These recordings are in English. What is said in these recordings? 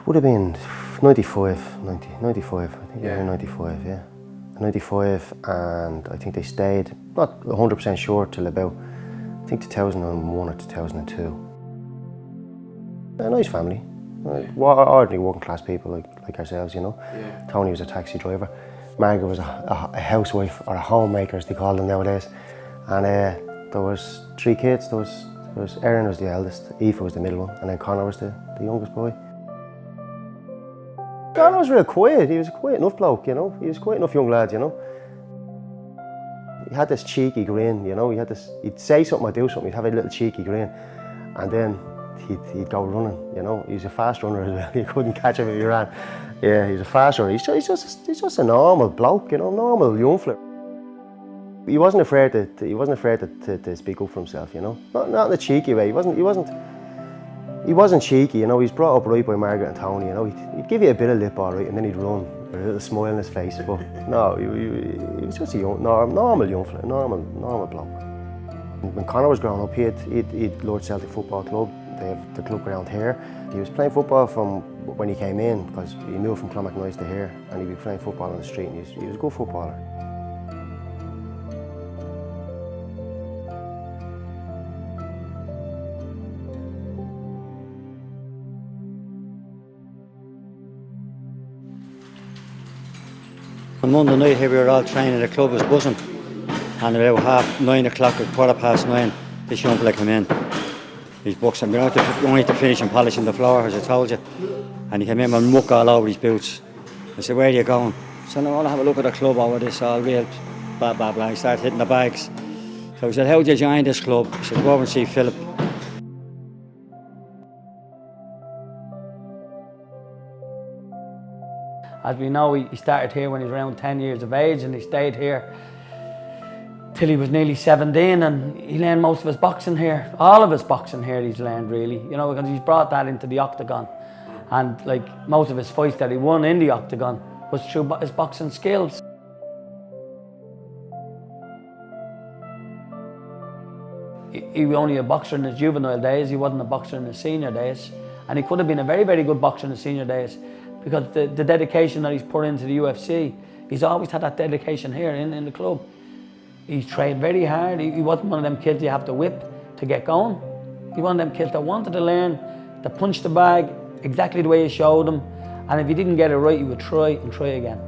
It would have been 95, I think. Yeah, 95, yeah. 95, and I think they stayed, not 100% sure, till about, I think 2001 or 2002. A nice family. Ordinary working class people like ourselves, you know. Yeah. Tony was a taxi driver. Margaret was a housewife, or a homemaker as they call them nowadays. And there was 3 kids. There was Erin was the eldest, Aoife was the middle one, and then Conor was the youngest boy. Conor was real quiet. He was a quiet enough bloke, you know. He was a quiet enough young lad, you know. He had this cheeky grin, you know. He'd say something or do something, he'd have a little cheeky grin, and then he'd go running, you know. He was a fast runner as well. You couldn't catch him if he ran. Yeah, he's a fast runner. He's just a normal bloke, you know, normal young fella. He wasn't afraid to speak up for himself, you know. Not in a cheeky way. He wasn't cheeky, you know. He was brought up right by Margaret and Tony, you know. He'd give you a bit of lip, all right, and then he'd run with a little smile on his face. But no, he was just a normal young fella, normal bloke. When Conor was growing up, he'd Lord Celtic Football Club. They have the club ground here. He was playing football from when he came in, because he moved from Clonmacnoise to here, and he'd be playing football on the street, and he was a good footballer. On Monday night here we were all training, the club was buzzing, and about 9 o'clock or 9:15 this young fella came in. He's boxing, we only to finish and polishing the floor, as I told you, and he came in with muck all over his boots. I said, "Where are you going?" He said, "I want to have a look at the club over this, all real blah blah blah." He started hitting the bags. So he said, "How did you join this club?" I said, "Go over and see Philip." As we know, he started here when he was around 10 years of age, and he stayed here till he was nearly 17, and he learned most of his boxing here. All of his boxing here he's learned, really, you know, because he's brought that into the octagon. And like most of his fights that he won in the octagon was through his boxing skills. He was only a boxer in his juvenile days, he wasn't a boxer in his senior days. And he could have been a very, very good boxer in his senior days, because the dedication that he's put into the UFC, he's always had that dedication here in the club. He's trained very hard. He wasn't one of them kids you have to whip to get going. He was one of them kids that wanted to learn, to punch the bag exactly the way you showed him, and if he didn't get it right, he would try and try again.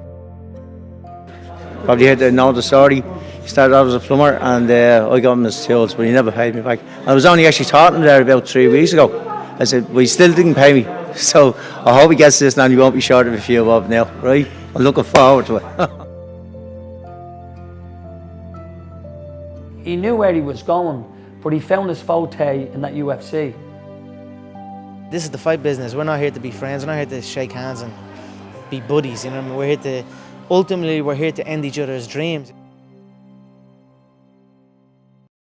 Probably had to know the story. He started out as a plumber, and I got him his tools, but he never paid me back. I was only actually taught him there about 3 weeks ago. I said, well, he still didn't pay me, so I hope he gets this now and he won't be short of a few bob now, right? I'm looking forward to it. He knew where he was going, but he found his forte in that UFC. This is the fight business. We're not here to be friends. We're not here to shake hands and be buddies. You know what I mean? Ultimately, we're here to end each other's dreams.